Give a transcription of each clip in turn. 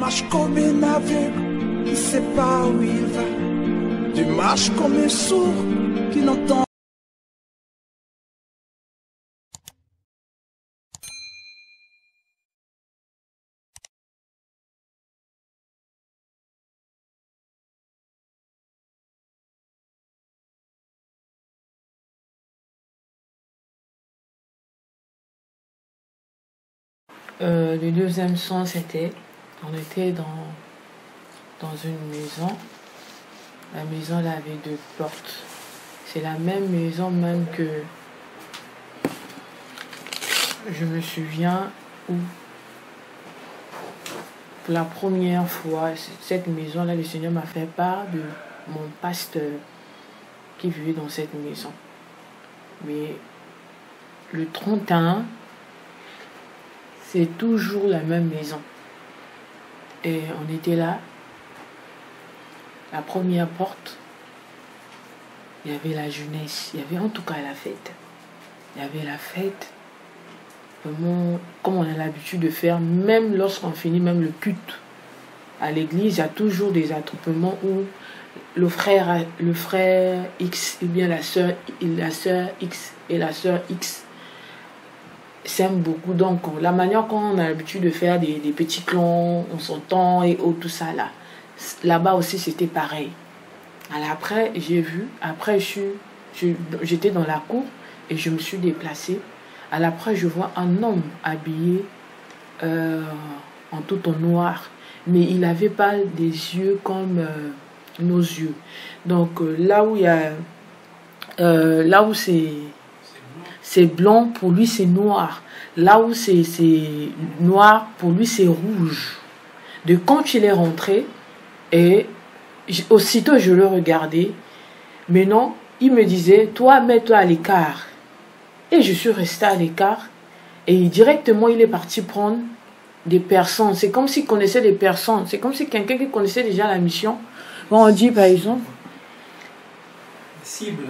marches comme un aveugle qui ne sait pas où il va. Tu marches comme un sourd qui n'entend. Le deuxième son, c'était, on était dans une maison. La maison, elle avait 2 portes. C'est la même maison même que je me souviens où, pour la première fois, cette maison-là, le Seigneur m'a fait part de mon pasteur qui vivait dans cette maison. Mais le 31, c'est toujours la même maison. Et on était là. La première porte, il y avait la jeunesse. Il y avait en tout cas la fête. Il y avait la fête. Vraiment, comme on a l'habitude de faire, même lorsqu'on finit même le culte à l'église, il y a toujours des attroupements où le frère X, ou bien la sœur X et la sœur X s'aiment beaucoup. Donc, la manière qu'on a l'habitude de faire des petits clans, on s'entend et tout ça là. Là-bas aussi, c'était pareil. Alors après, j'ai vu, après j'étais dans la cour et je me suis déplacée. Alors après, je vois un homme habillé en tout en noir. Mais il n'avait pas des yeux comme nos yeux. Donc là où il y a... là où c'est blanc, pour lui c'est noir. Là où c'est noir, pour lui c'est rouge. De quand il est rentré, et aussitôt je le regardais, mais non, il me disait, toi mets-toi à l'écart. Et je suis restée à l'écart, et directement il est parti prendre des personnes. C'est comme s'il connaissait des personnes. C'est comme si quelqu'un qui connaissait déjà la mission. Quand on dit par exemple, cible.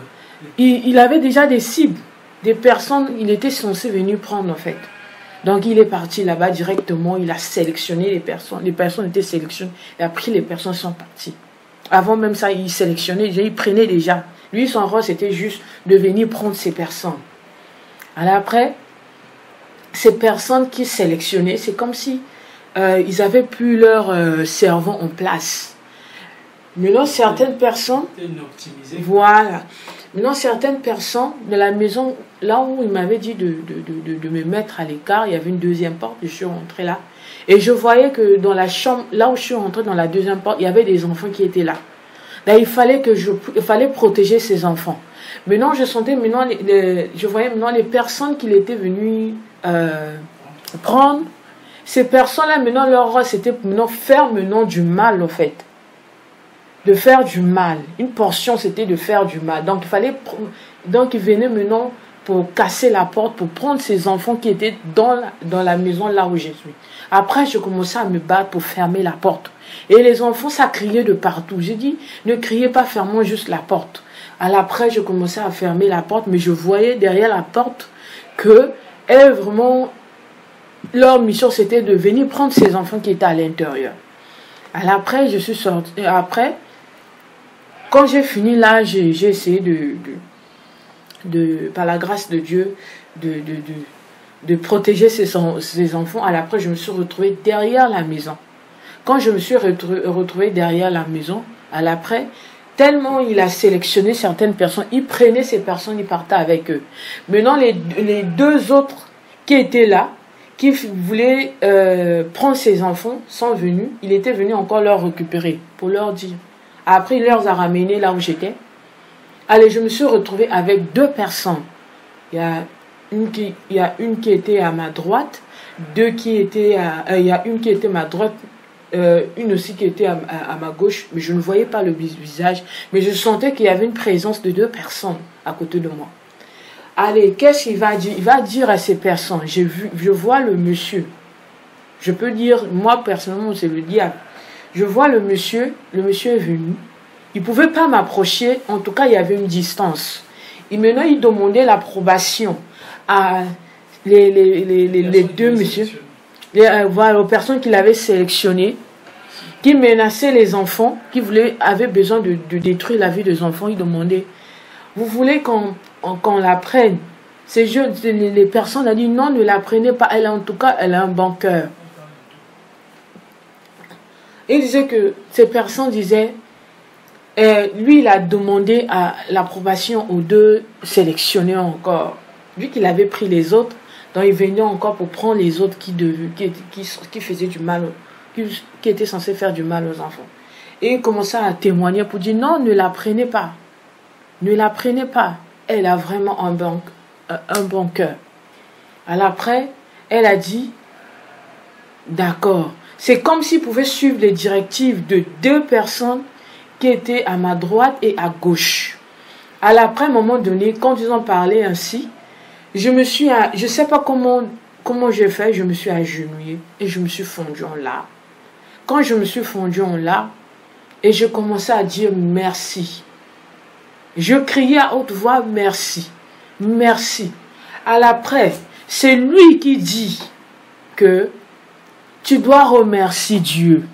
Il avait déjà des cibles, des personnes, il était censé venir prendre en fait. Donc il est parti là-bas directement, il a sélectionné les personnes étaient sélectionnées, il a pris les personnes, sont parties. Avant même ça, il sélectionnait, il prenait déjà. Lui, son rôle, c'était juste de venir prendre ces personnes. Alors après, ces personnes qui sélectionnaient, c'est comme si ils avaient plus leur cerveau en place. Maintenant, certaines personnes... Voilà. Maintenant, certaines personnes de la maison, là où il m'avait dit de me mettre à l'écart, il y avait une deuxième porte, je suis rentrée là. Et je voyais que dans la chambre, là où je suis rentrée dans la deuxième porte, il y avait des enfants qui étaient là. Là, il fallait protéger ces enfants. Maintenant, je sentais, maintenant, je voyais maintenant les personnes qu'il était venu prendre. Ces personnes-là, maintenant, leur rôle, c'était maintenant faire maintenant du mal, en fait. De faire du mal. Une portion, c'était de faire du mal. Donc, il venait maintenant pour casser la porte, pour prendre ces enfants qui étaient dans la maison là où je suis. Après, je commençais à me battre pour fermer la porte. Et les enfants, ça criait de partout. J'ai dit, ne criez pas, fermons juste la porte. Alors après, je commençais à fermer la porte, mais je voyais derrière la porte que, vraiment, leur mission, c'était de venir prendre ces enfants qui étaient à l'intérieur. Alors après, je suis sortie. Après, quand j'ai fini là, j'ai essayé par la grâce de Dieu, de protéger ces enfants. Alors après, je me suis retrouvée derrière la maison. Quand je me suis retrouvée derrière la maison, alors après, tellement il a sélectionné certaines personnes, il prenait ces personnes, il partait avec eux. Maintenant, les 2 autres qui étaient là, qui voulaient prendre ces enfants, sont venus. Il était venu encore leur récupérer pour leur dire. Après, il leur a ramené là où j'étais. Allez, je me suis retrouvée avec 2 personnes. Il y a une qui était à ma droite, il y a une qui était à ma droite, une aussi qui était à ma gauche, mais je ne voyais pas le visage, mais je sentais qu'il y avait une présence de 2 personnes à côté de moi. Allez, qu'est-ce qu'il va dire? Il va dire à ces personnes, je vois le monsieur. Je peux dire, moi personnellement, c'est le diable. Je vois le monsieur est venu. Il ne pouvait pas m'approcher, en tout cas, il y avait une distance. Et maintenant, il demandait l'approbation à les 2 messieurs, voilà, aux personnes qu'il avait sélectionnées qui menaçait les enfants, qui avait besoin de détruire la vie des enfants. Il demandait, vous voulez qu'on la prenne? Ces jeunes, les personnes ont dit, non, ne la prenez pas. Elle, en tout cas, elle a un bon cœur. Il disait que ces personnes disaient, lui, il a demandé l'approbation aux deux sélectionnés encore. Vu qu'il avait pris les autres, donc il venait encore pour prendre les autres qui faisaient du mal, qui étaient censés faire du mal aux enfants. Et il commençait à témoigner pour dire, non, ne la prenez pas. Ne la prenez pas. Elle a vraiment un bon cœur. Alors après, elle a dit, d'accord. C'est comme s'il pouvait suivre les directives de deux personnes qui étaient à ma droite et à gauche. Alors après, à un moment donné, quand ils ont parlé ainsi, je sais pas comment j'ai fait, je me suis agenouillée et je me suis fondue en larmes. Quand je me suis fondue en larmes, et je commençais à dire merci. Je criais à haute voix, merci, merci. Alors après, c'est lui qui dit que tu dois remercier Dieu.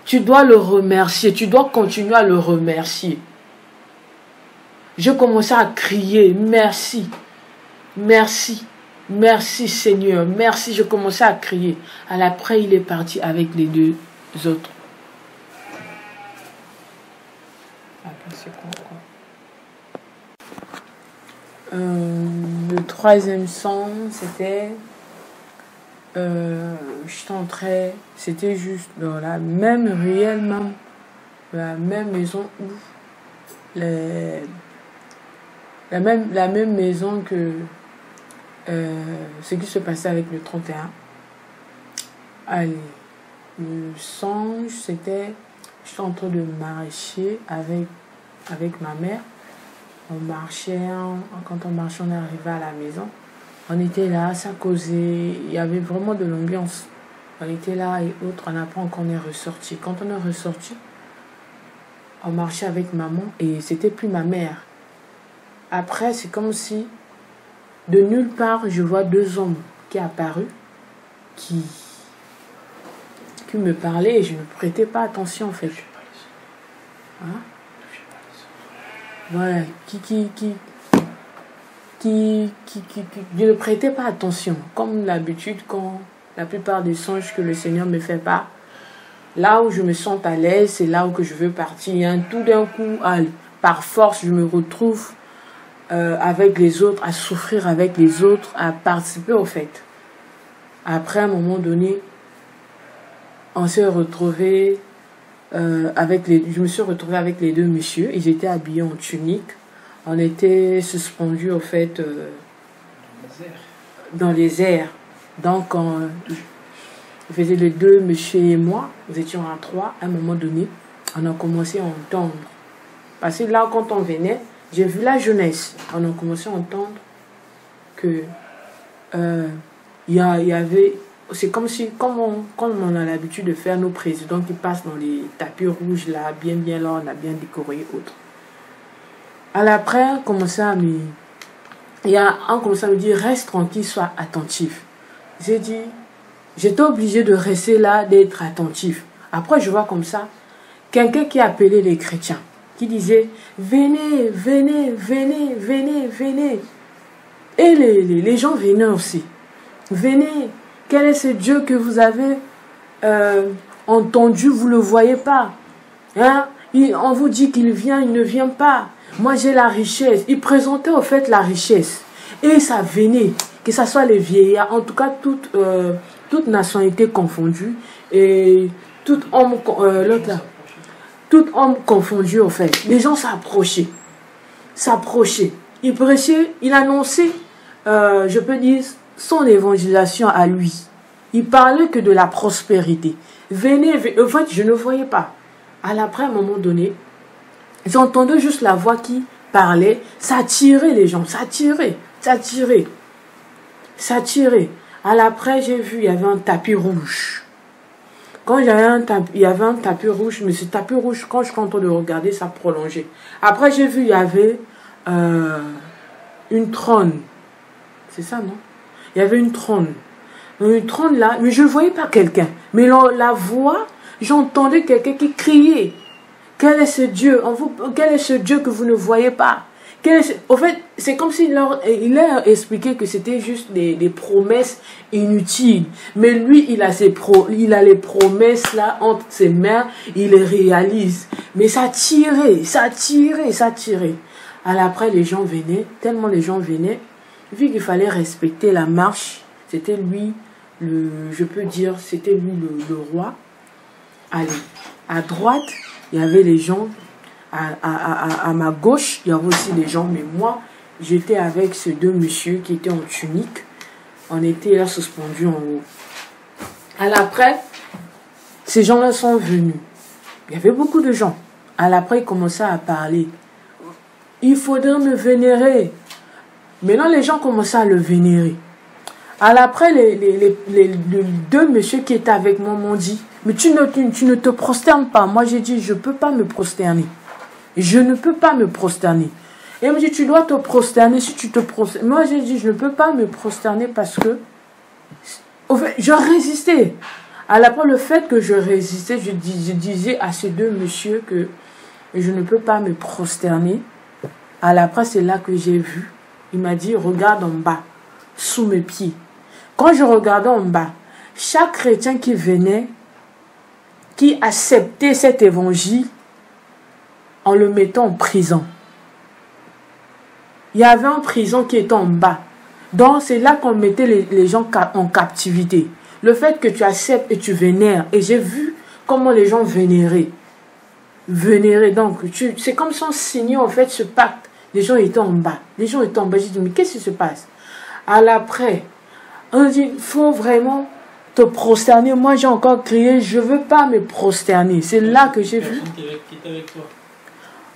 Tu dois le remercier, tu dois continuer à le remercier. Je commençais à crier, merci, merci, merci Seigneur, merci. Je commençais à crier. Alors après, il est parti avec les deux autres. Le troisième son, c'était... je tenterais, c'était juste dans la même ruelle, même, la même maison où la même maison que ce qui se passait avec le 31. Allez, le songe, c'était, j'étais en train de marcher avec ma mère. On marchait, quand on marchait, on est arrivé à la maison. On était là, ça causait, il y avait vraiment de l'ambiance. On était là et autres, on apprend qu'on est ressorti. Quand on est ressorti, on marchait avec maman et c'était plus ma mère. Après, c'est comme si, de nulle part, je vois deux hommes qui apparus, qui me parlaient et je ne prêtais pas attention en fait. Hein? Voilà, je ne prêtais pas attention, comme d'habitude quand la plupart des songes que le Seigneur me fait pas, là où je me sens à l'aise, c'est là où que je veux partir. Hein. Tout d'un coup, par force, je me retrouve avec les autres, à souffrir avec les autres, à participer au fait. Après, à un moment donné, on s'est retrouvés je me suis retrouvée avec les deux messieurs. Ils étaient habillés en tunique. On était suspendus au fait dans les airs. Donc, on faisait les deux, monsieur et moi. Nous étions à trois. À un moment donné, on a commencé à entendre. Parce que là, quand on venait, j'ai vu la jeunesse. On a commencé à entendre que il y avait... C'est comme comme on a l'habitude de faire nos présidents qui passent dans les tapis rouges, là, bien là, on a bien décoré, autres. Alors après, on commençait à me dire, reste tranquille, sois attentif. J'ai dit, j'étais obligée de rester là, d'être attentif. Après, je vois comme ça, quelqu'un qui appelait les chrétiens, qui disait, venez, venez, venez, venez, venez. Et les gens venaient aussi. Venez, quel est ce Dieu que vous avez entendu, vous ne le voyez pas. Hein? On vous dit qu'il vient, il ne vient pas. Moi, j'ai la richesse. Il présentait au fait la richesse. Et ça venait, que ce soit les vieillards, en tout cas, toute nationalité confondue. Et tout homme, tout homme confondu, au fait. Les gens s'approchaient. Il prêchait, il annonçait, je peux dire, son évangélisation à lui. Il parlait que de la prospérité. Venez, en fait, je ne voyais pas. Après, à un moment donné, j'entendais juste la voix qui parlait, ça attirait les gens, ça attirait. Après, j'ai vu, il y avait un tapis rouge. Quand il y avait un tapis rouge, mais ce tapis rouge, quand je suis en train de regarder, ça prolongeait. Après, j'ai vu, il y avait une trône. C'est ça, non? Il y avait une trône. Une trône là, mais je ne voyais pas quelqu'un. Mais la voix, j'entendais quelqu'un qui criait. Quel est ce Dieu? Quel est ce Dieu que vous ne voyez pas? En fait, c'est comme s'il leur expliqué que c'était juste des promesses inutiles. Mais lui, il a les promesses là entre ses mains, il les réalise. Mais ça tirait. Alors après, les gens venaient, tellement les gens venaient, vu qu'il fallait respecter la marche, c'était lui, je peux dire, c'était lui le roi. Allez, à droite, il y avait les gens. À ma gauche, il y avait aussi des gens, mais moi, j'étais avec ces deux messieurs qui étaient en tunique. On était là suspendus en haut. Alors après, ces gens-là sont venus. Il y avait beaucoup de gens. Alors après, ils commençaient à parler. Il faudrait me vénérer. Maintenant, les gens commençaient à le vénérer. Alors après, les deux messieurs qui étaient avec moi m'ont dit, mais tu ne te prosternes pas. Moi, j'ai dit, je ne peux pas me prosterner. Je ne peux pas me prosterner. Et elle me dit, tu dois te prosterner si tu te prosternes. Moi, j'ai dit, je ne peux pas me prosterner parce que je résistais. Alors, le fait que je résistais, je disais à ces deux messieurs que je ne peux pas me prosterner. Alors après, c'est là que j'ai vu. Il m'a dit, regarde en bas, sous mes pieds. Quand je regardais en bas, chaque chrétien qui venait, qui acceptait cet évangile, en le mettant en prison. Il y avait une prison qui était en bas. Donc, c'est là qu'on mettait les gens en captivité. Le fait que tu acceptes et tu vénères. Et j'ai vu comment les gens vénéraient. Donc, c'est comme si on signait en fait ce pacte. Les gens étaient en bas. J'ai dit, mais qu'est-ce qui se passe? Alors après, on dit, il faut vraiment te prosterner. Moi, j'ai encore crié, je ne veux pas me prosterner. C'est là que j'ai vu. Qui était avec toi?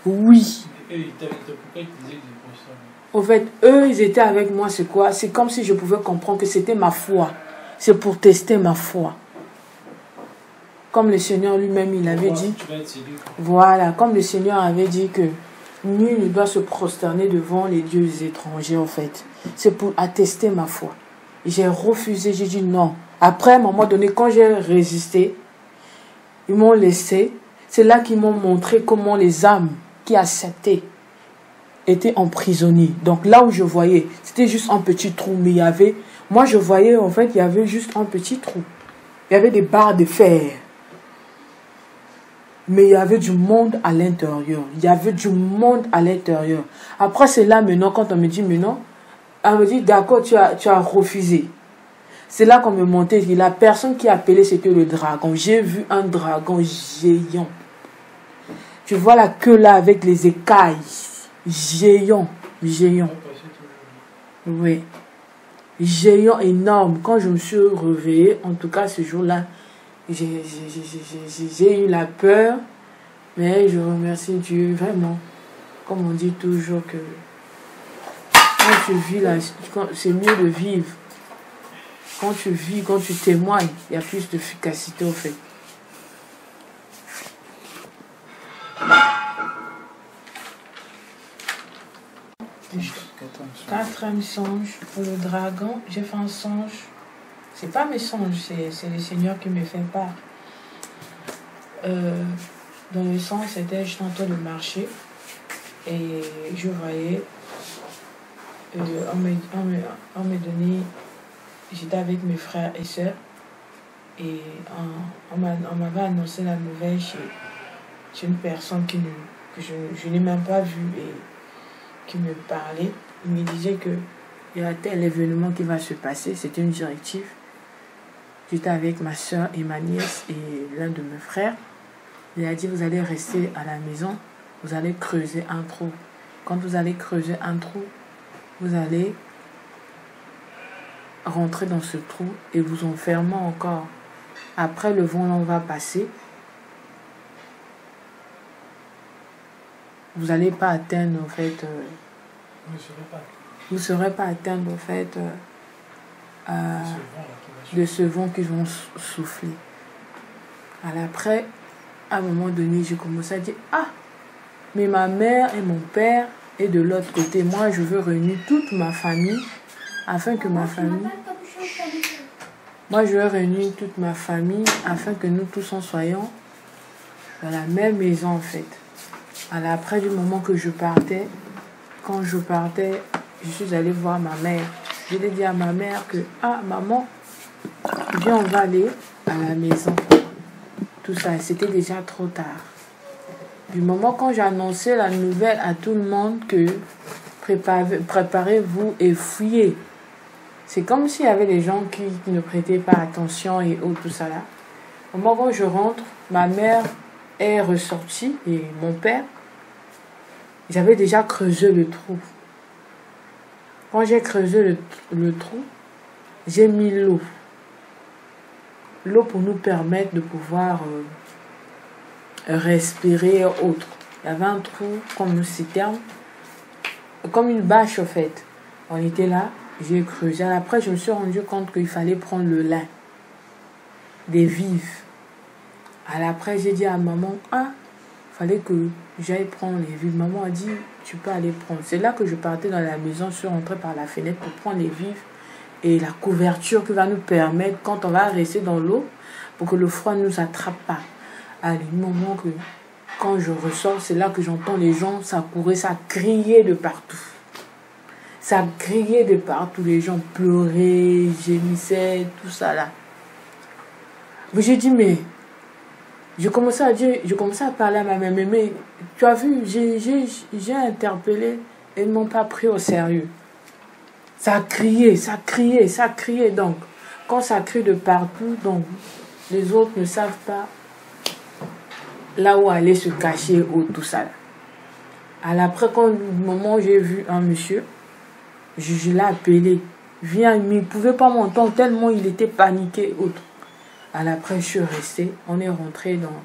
Oui. Et eux, ils étaient avec toi. Pourquoi ils te disaient que tu prosternes? En fait, eux, ils étaient avec moi, c'est quoi? C'est comme si je pouvais comprendre que c'était ma foi. C'est pour tester ma foi. Comme le Seigneur lui-même, il avait dit. Tu vas être séduit. Voilà, comme le Seigneur avait dit que nul ne doit se prosterner devant les dieux étrangers, en fait. C'est pour attester ma foi. J'ai refusé, j'ai dit non. Après, à un moment donné, quand j'ai résisté, ils m'ont laissé. C'est là qu'ils m'ont montré comment les âmes qui acceptaient étaient emprisonnées. Donc là où je voyais, c'était juste un petit trou. Mais il y avait, moi je voyais en fait, il y avait juste un petit trou. Il y avait des barres de fer. Mais il y avait du monde à l'intérieur. Après c'est là maintenant, quand on me dit mais non, elle me dit d'accord, tu as refusé. C'est là qu'on me montait. La personne qui appelait, c'était le dragon. J'ai vu un dragon géant. Tu vois la queue là avec les écailles. Géant. Oui. Géant énorme. Quand je me suis réveillée, en tout cas ce jour-là, j'ai eu la peur. Mais je remercie Dieu vraiment. Comme on dit toujours que quand tu vis là, c'est mieux de vivre. Quand tu vis, quand tu témoignes, il y a plus d'efficacité au fait. Quatrième songe pour le dragon. J'ai fait un songe. C'est pas mes songes, c'est le Seigneur qui me fait part. Dans le songe, c'était j'étais en train de marcher et je voyais on me donnait, j'étais avec mes frères et sœurs et on m'avait annoncé la nouvelle chez une personne que je n'ai même pas vue et qui me parlait. Il me disait que il y a tel événement qui va se passer, c'était une directive. J'étais avec ma soeur et ma nièce et l'un de mes frères. Il a dit, vous allez rester à la maison, vous allez creuser un trou. Quand vous allez creuser un trou, vous allez rentrer dans ce trou et vous enfermer encore. Après, le vent va passer. Vous n'allez pas atteindre, en fait... vous ne serez pas atteindre, en fait, de ce vent qu'ils vont souffler. Alors après, à un moment donné, j'ai commencé à dire, ah, mais ma mère et mon père est de l'autre côté. Moi, je veux réunir toute ma famille afin que ma famille... Moi, je vais réunir toute ma famille afin que nous tous en soyons dans la même maison, en fait. Alors, après, du moment que je partais, quand je partais, je suis allée voir ma mère. Je lui ai dit à ma mère que, ah, maman, viens, on va aller à la maison. Tout ça, c'était déjà trop tard. Du moment quand j'ai annoncé la nouvelle à tout le monde que préparez-vous et fouillez. C'est comme s'il y avait des gens qui ne prêtaient pas attention et tout ça là. Au moment où je rentre, ma mère est ressortie et mon père, j'avais déjà creusé le trou. Quand j'ai creusé le trou, j'ai mis l'eau. L'eau pour nous permettre de pouvoir respirer autre. Il y avait un trou comme une citerne, comme une bâche au fait. On était là, j'ai creusé. Après, je me suis rendu compte qu'il fallait prendre le lin, des vives. Alors après, j'ai dit à maman, ah, il fallait que j'aille prendre les vives. Maman a dit, tu peux aller prendre. C'est là que je partais dans la maison, je suis rentrée par la fenêtre pour prendre les vives et la couverture qui va nous permettre, quand on va rester dans l'eau, pour que le froid ne nous attrape pas. Allez, moment que quand je ressors, c'est là que j'entends les gens, ça courait, ça criait de partout. Ça criait de partout, les gens pleuraient, gémissaient, tout ça là. Mais j'ai dit, mais je commençais à parler à ma mère, mais tu as vu, j'ai interpellé et ils ne m'ont pas pris au sérieux. Ça criait, ça criait, ça criait. Donc, quand ça crie de partout, donc les autres ne savent pas là où aller se cacher ou tout ça. Alors après, quand le moment où j'ai vu un monsieur, je l'ai appelé. Viens, mais il ne pouvait pas m'entendre tellement il était paniqué. Autre. Alors après, je suis restée. On est rentré dans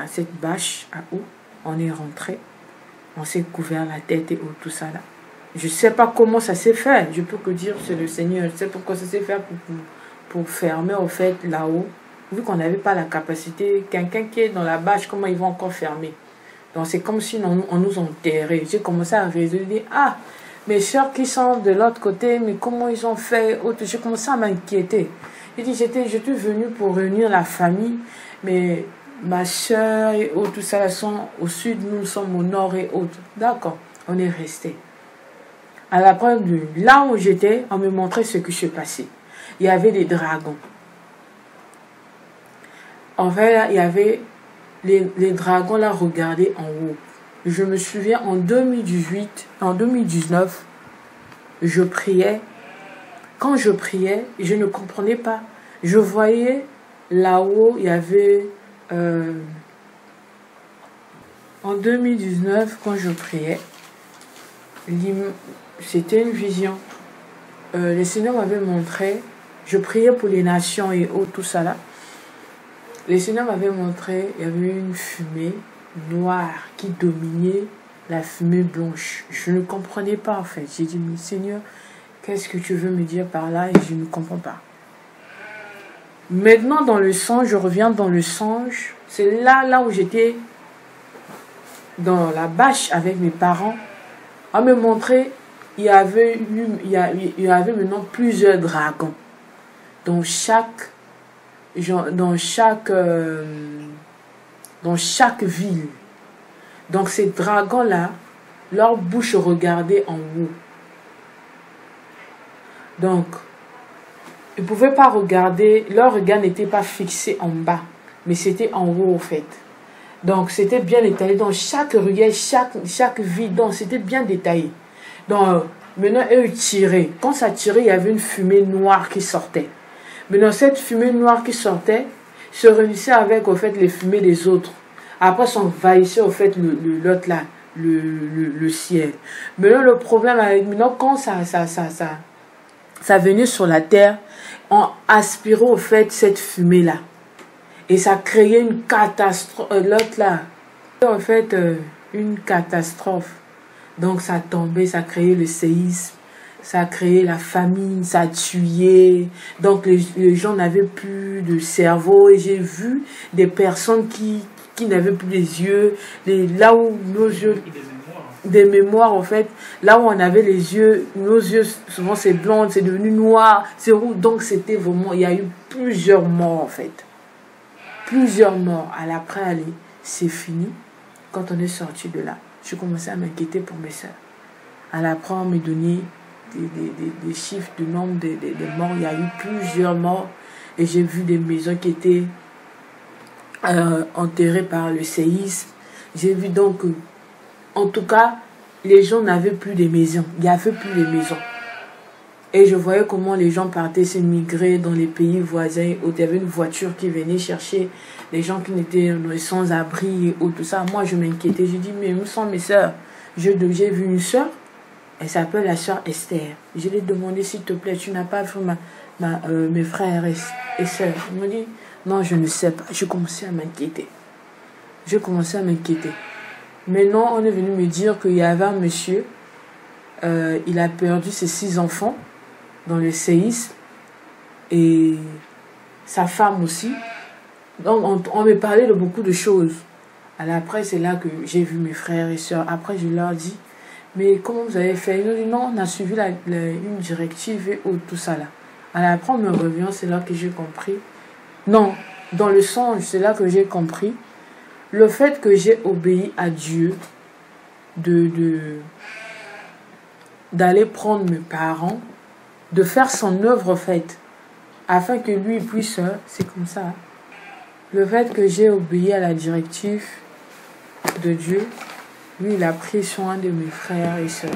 cette bâche à eau. On est rentré. On s'est couvert la tête et tout ça là. Je ne sais pas comment ça s'est fait. Je peux que dire c'est le Seigneur. Je sais pourquoi ça s'est fait pour fermer au fait là-haut. Vu qu'on n'avait pas la capacité, quelqu'un qui est dans la bâche, comment ils vont encore fermer? Donc c'est comme si on nous enterrait. J'ai commencé à raisonner. Ah, mes soeurs qui sont de l'autre côté, mais comment ils ont fait? J'ai commencé à m'inquiéter. J'ai dit, j'étais venue pour réunir la famille, mais ma soeur et tout ça, elles sont au sud, nous sommes au nord et autres. D'accord, on est resté. À la preuve de là où j'étais, on me montrait ce qui se passait. Il y avait des dragons. En fait, là, il y avait les dragons là regardaient en haut. Je me souviens en 2019, je priais. Quand je priais, je ne comprenais pas. Je voyais là-haut, il y avait... en 2019, quand je priais, c'était une vision. Le Seigneur m'avait montré, je priais pour les nations et tout ça là. Le Seigneur m'avait montré, il y avait une fumée noire qui dominait la fumée blanche. Je ne comprenais pas en fait. J'ai dit, mais Seigneur, qu'est-ce que tu veux me dire par là? Et je ne comprends pas. Maintenant, dans le songe, je reviens dans le songe. C'est là où j'étais dans la bâche avec mes parents. On me montrait, il y avait maintenant plusieurs dragons. Dans chaque ville. Donc ces dragons-là, leur bouche regardait en haut. Donc, ils ne pouvaient pas regarder, leur regard n'était pas fixé en bas, mais c'était en haut en fait. Donc c'était bien détaillé dans chaque regard, chaque ville, donc c'était bien détaillé. Donc maintenant, eux tiraient. Quand ça tirait, il y avait une fumée noire qui sortait. Maintenant, cette fumée noire qui sortait se réunissait avec, au fait, les fumées des autres. Après, s'envahissait, au fait, l'autre là, le ciel. Maintenant, le problème avec, maintenant, quand ça venait sur la terre, on aspirait, au fait, cette fumée-là. Et ça créait une catastrophe, l'autre là, en fait, une catastrophe. Donc, ça tombait, ça créait le séisme. Ça a créé la famine, ça a tué. Donc les gens n'avaient plus de cerveau. Et j'ai vu des personnes qui n'avaient plus les yeux. Là où nos yeux... des mémoires, en fait, là où on avait les yeux, nos yeux, souvent c'est blond, c'est devenu noir, c'est roux. Donc c'était vraiment, il y a eu plusieurs morts, en fait. Plusieurs morts. Après, allez, c'est fini. Quand on est sorti de là, je commençais à m'inquiéter pour mes soeurs. Après, on me donnait des chiffres du nombre des morts. Il y a eu plusieurs morts. Et j'ai vu des maisons qui étaient enterrées par le séisme. J'ai vu donc, en tout cas, les gens n'avaient plus de maisons. Il n'y avait plus de maisons. Et je voyais comment les gens partaient s'émigrer dans les pays voisins. Il y avait une voiture qui venait chercher les gens qui étaient sans abri ou tout ça. Moi, je m'inquiétais. Je dis, mais où sont mes soeurs? J'ai vu une soeur. Elle s'appelle la soeur Esther. Je lui ai demandé, s'il te plaît, tu n'as pas vu mes frères et soeurs? Elle m'a dit, non, je ne sais pas. Je commençais à m'inquiéter. Maintenant, on est venu me dire qu'il y avait un monsieur, il a perdu ses 6 enfants dans le séisme et sa femme aussi. Donc, on me parlait de beaucoup de choses. Alors après, c'est là que j'ai vu mes frères et soeurs. Après, je leur dis, mais comment vous avez fait? Ils ont dit, non, on a suivi une directive et tout ça là. Alors après, on me revient, c'est là que j'ai compris. Non, dans le songe, c'est là que j'ai compris. Le fait que j'ai obéi à Dieu, d'aller prendre mes parents, de faire son œuvre faite, afin que lui puisse, c'est comme ça. Le fait que j'ai obéi à la directive de Dieu, lui, il a pris soin de mes frères et sœurs.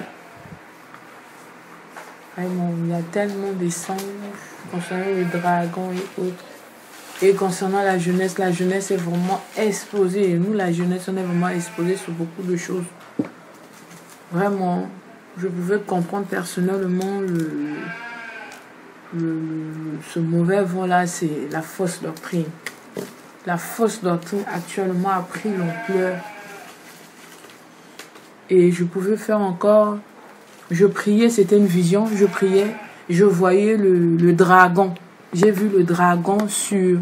Vraiment, il y a tellement de signes concernant les dragons et autres. Et concernant la jeunesse est vraiment exposée. Et nous, la jeunesse, on est vraiment exposé sur beaucoup de choses. Vraiment, je pouvais comprendre personnellement ce mauvais vent-là, c'est la fausse doctrine. La fausse doctrine actuellement a pris l'ampleur. Et je pouvais faire encore... Je priais, c'était une vision. Je priais, je voyais le dragon. J'ai vu le dragon sur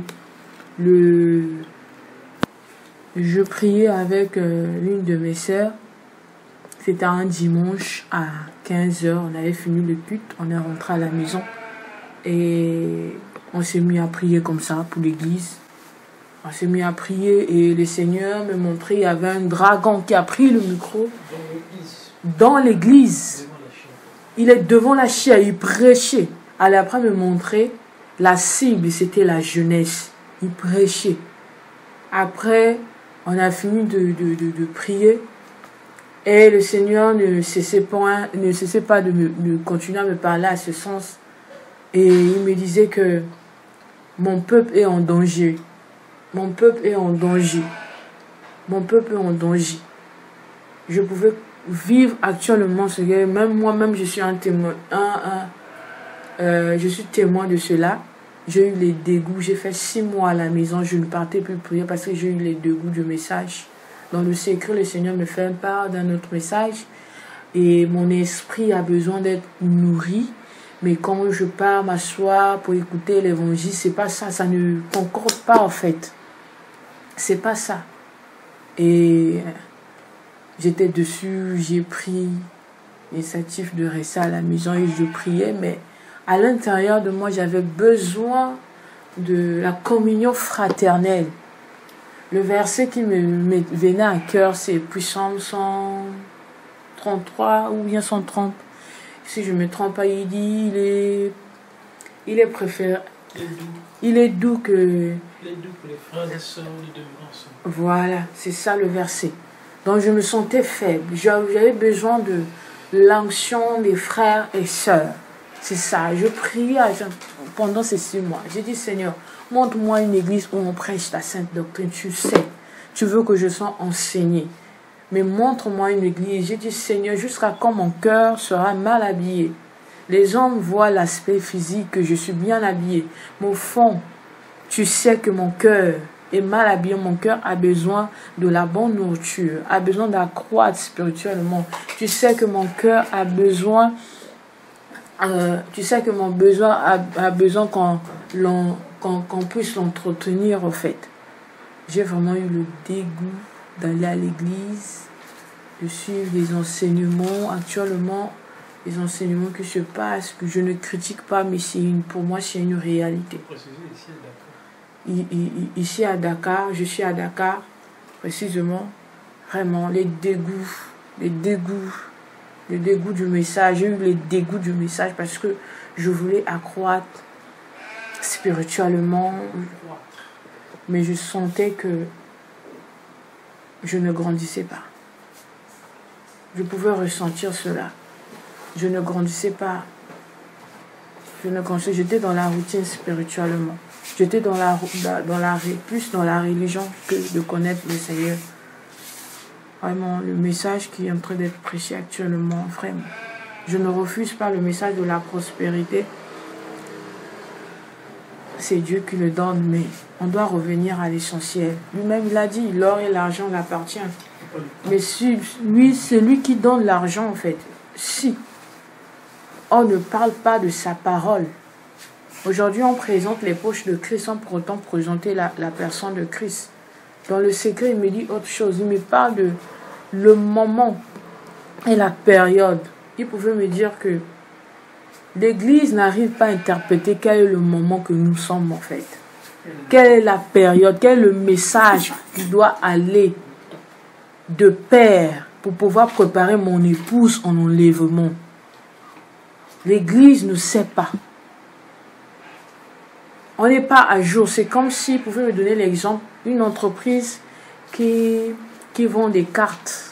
le... Je priais avec l'une de mes sœurs. C'était un dimanche à 15h. On avait fini le culte. On est rentré à la maison. Et on s'est mis à prier comme ça pour l'église. On s'est mis à prier et le Seigneur me montrait, il y avait un dragon qui a pris le micro dans l'église. Il est devant la chaire, il prêchait. Alors après me montrer, la cible, c'était la jeunesse. Il prêchait. Après, on a fini de prier. Et le Seigneur ne cessait pas de continuer à me parler à ce sens. Et il me disait que mon peuple est en danger. Mon peuple est en danger. Mon peuple est en danger. Je pouvais vivre actuellement ce que même moi-même je suis un témoin. Je suis témoin de cela. J'ai eu les dégoûts. J'ai fait 6 mois à la maison. Je ne partais plus prier parce que j'ai eu les dégoûts du message. Dans le secret, le Seigneur me fait part d'un autre message. Et mon esprit a besoin d'être nourri. Mais quand je pars m'asseoir pour écouter l'évangile, c'est pas ça. Ça ne concorde pas en fait. C'est pas ça. Et j'étais dessus, j'ai pris l'initiative de rester à la maison et je priais, mais à l'intérieur de moi, j'avais besoin de la communion fraternelle. Le verset qui me venait à cœur, c'est Psalm 133 ou bien 130. Si je ne me trompe pas, il dit, il est préféré. Il est doux que... Il est doux que les frères et sœurs les demeurent ensemble. Voilà, c'est ça le verset. Donc je me sentais faible. J'avais besoin de l'onction des frères et sœurs. C'est ça. Je priais pendant ces 6 mois. J'ai dit, Seigneur, montre-moi une église où on prêche ta sainte doctrine. Tu sais, tu veux que je sois enseigné. Mais montre-moi une église. J'ai dit, Seigneur, jusqu'à quand mon cœur sera mal habillé. Les hommes voient l'aspect physique, que je suis bien habillé. Mais au fond, tu sais que mon cœur est mal habillé. Mon cœur a besoin de la bonne nourriture, a besoin d'accroître spirituellement. Tu sais que mon cœur a besoin... tu sais que mon besoin a besoin qu'on puisse l'entretenir, en fait. J'ai vraiment eu le dégoût d'aller à l'église. de suivre les enseignements. Actuellement, les enseignements qui se passent, que je ne critique pas, mais pour moi, c'est une réalité. Ici à Dakar, je suis à Dakar, précisément, vraiment, les dégoûts du message. J'ai eu les dégoûts du message parce que je voulais accroître spirituellement, mais je sentais que je ne grandissais pas. Je pouvais ressentir cela. Je ne grandissais pas. J'étais dans la routine spirituellement. J'étais plus dans la religion que de connaître le Seigneur. Vraiment, le message qui est en train d'être prêché actuellement, vraiment. Je ne refuse pas le message de la prospérité. C'est Dieu qui le donne, mais on doit revenir à l'essentiel. Lui-même, il a dit, l'or et l'argent l'appartiennent. Mais c'est lui qui donne l'argent, en fait. Si on ne parle pas de sa parole. Aujourd'hui, on présente les poches de Christ sans pour autant présenter la personne de Christ. Dans le secret, il me dit autre chose. Il me parle de le moment et la période. Il pouvait me dire que l'Église n'arrive pas à interpréter quel est le moment que nous sommes, en fait. Quelle est la période, quel est le message qui doit aller de pair pour pouvoir préparer mon épouse en enlèvement. L'Église ne sait pas. On n'est pas à jour. C'est comme si, vous pouvez me donner l'exemple, une entreprise qui vend des cartes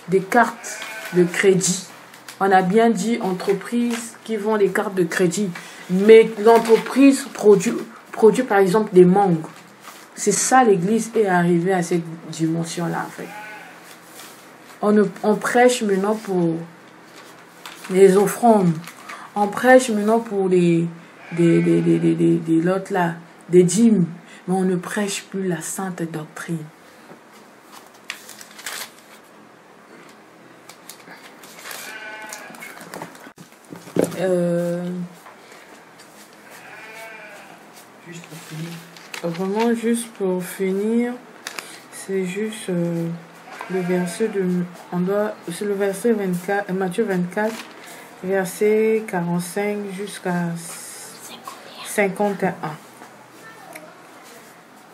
de crédit. On a bien dit entreprise qui vend des cartes de crédit. Mais l'entreprise produit par exemple des mangues. C'est ça, l'Église est arrivée à cette dimension-là, en fait. On prêche maintenant pour les offrandes. On prêche maintenant pour des lots là, des dîmes. Mais on ne prêche plus la sainte doctrine. Vraiment, juste pour finir, c'est juste le verset c'est le verset 24, Matthieu 24, verset 45 jusqu'à 51.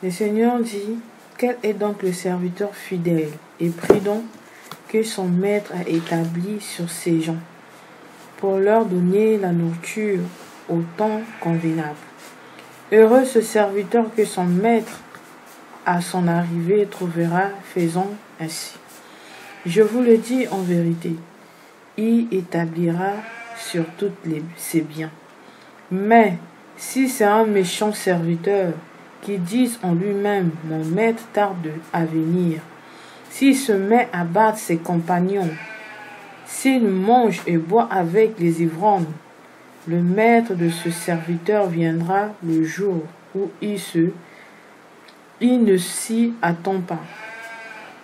Le Seigneur dit: quel est donc le serviteur fidèle et prudent que son maître a établi sur ses gens, pour leur donner la nourriture au temps convenable. Heureux ce serviteur que son maître, à son arrivée, trouvera faisant ainsi. Je vous le dis en vérité, il établira sur toutes ses biens. Mais si c'est un méchant serviteur qui dit en lui-même: mon maître tarde à venir, s'il se met à battre ses compagnons, s'il mange et boit avec les ivrognes, le maître de ce serviteur viendra le jour où il ne s'y attend pas,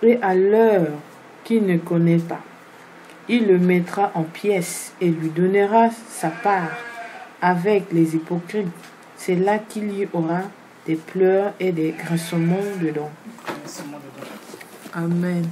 et à l'heure qu'il ne connaît pas. Il le mettra en pièces et lui donnera sa part avec les hypocrites. C'est là qu'il y aura des pleurs et des grincements dedans. Amen.